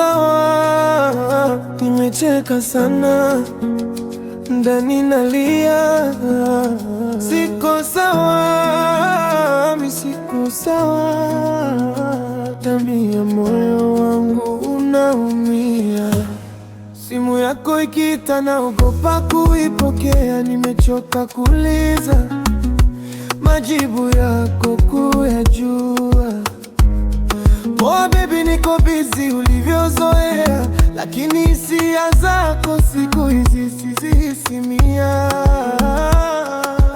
sawa, nimecheka sana, ndani nalia. Siko sawa, mi siko sawa, tabia moyo wangu unaumia. Simu yako ikiita naogopa kuipokea, nimechoka kuuliza majibu yako kuyajua. Poa baby, niko busy ulivyozoea, lakini hisia zako siku hizi sizihisimia.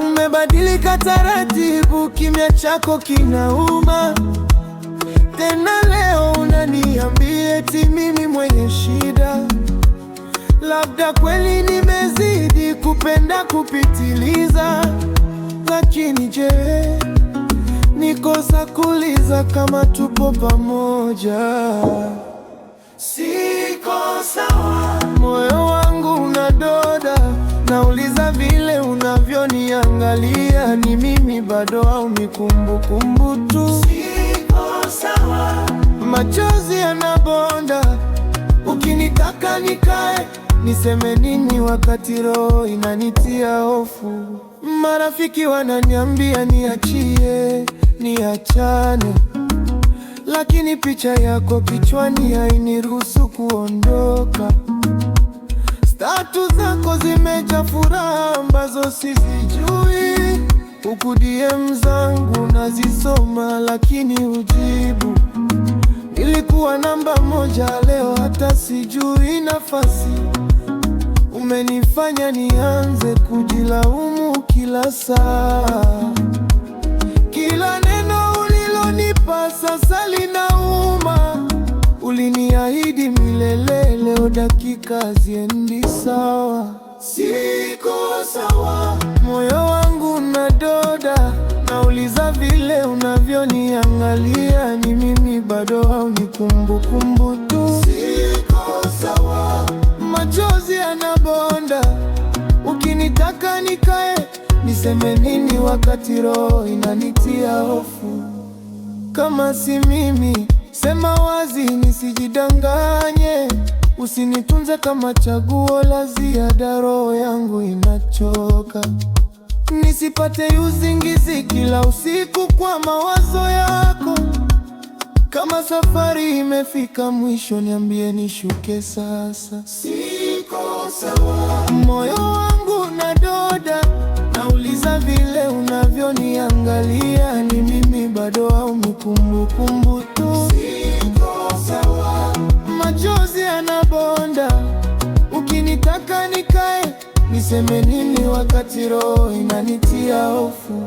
Umebadilika taratibu, kimya chako kinauma. Tena leo unaniambia eti mimi mwenye shida. Labda kweli nimezidi kupenda kupitiliza, lakini je, nikosa kuuliza kama tupo pamoja? Siko sawa, moyo wangu unadoda, nauliza vile unavyoniangalia, ni mimi bado au ni kumbukumbu tu? Siko sawa, machozi yanabonda, ukinitaka nikae niseme nini wakati roho inanitia hofu? Marafiki wananiambia niachie, niachane, lakini picha yako kichwani hainiruhusu kuondoka. Status zako zimejaa furaha ambazo sizijui, huku DM zangu nazisoma lakini hujibu. Nilikuwa namba moja, leo hata sijui nafasi. Umenifanya nianze kujilaumu kila saa. Kila neno ulilonipa sasa linauma. Uliniahidi milele, leo dakika haziendi sawa. Siko sawa, moyo wangu unadoda, nauliza vile unavyoniangalia, ni mimi bado au ni kumbukumbu tu? Siko sawa, machozi yanabonda, ukinitaka nikae niseme nini wakati roho inanitia hofu? Kama si mimi, sema wazi nisijidanganye. Usinitunze kama chaguo la ziada, roho yangu inachoka. Nisipate usingizi kila usiku kwa mawazo yako. Kama safari imefika mwisho, niambie nishuke sasa. Siko sawa, moyo wangu unadoda, nauliza vile unavyoniangalia, ni mimi bado au ni kumbukumbu tu? Siko sawa, machozi yanabonda, ukinitaka nikae niseme nini wakati roho inanitia hofu?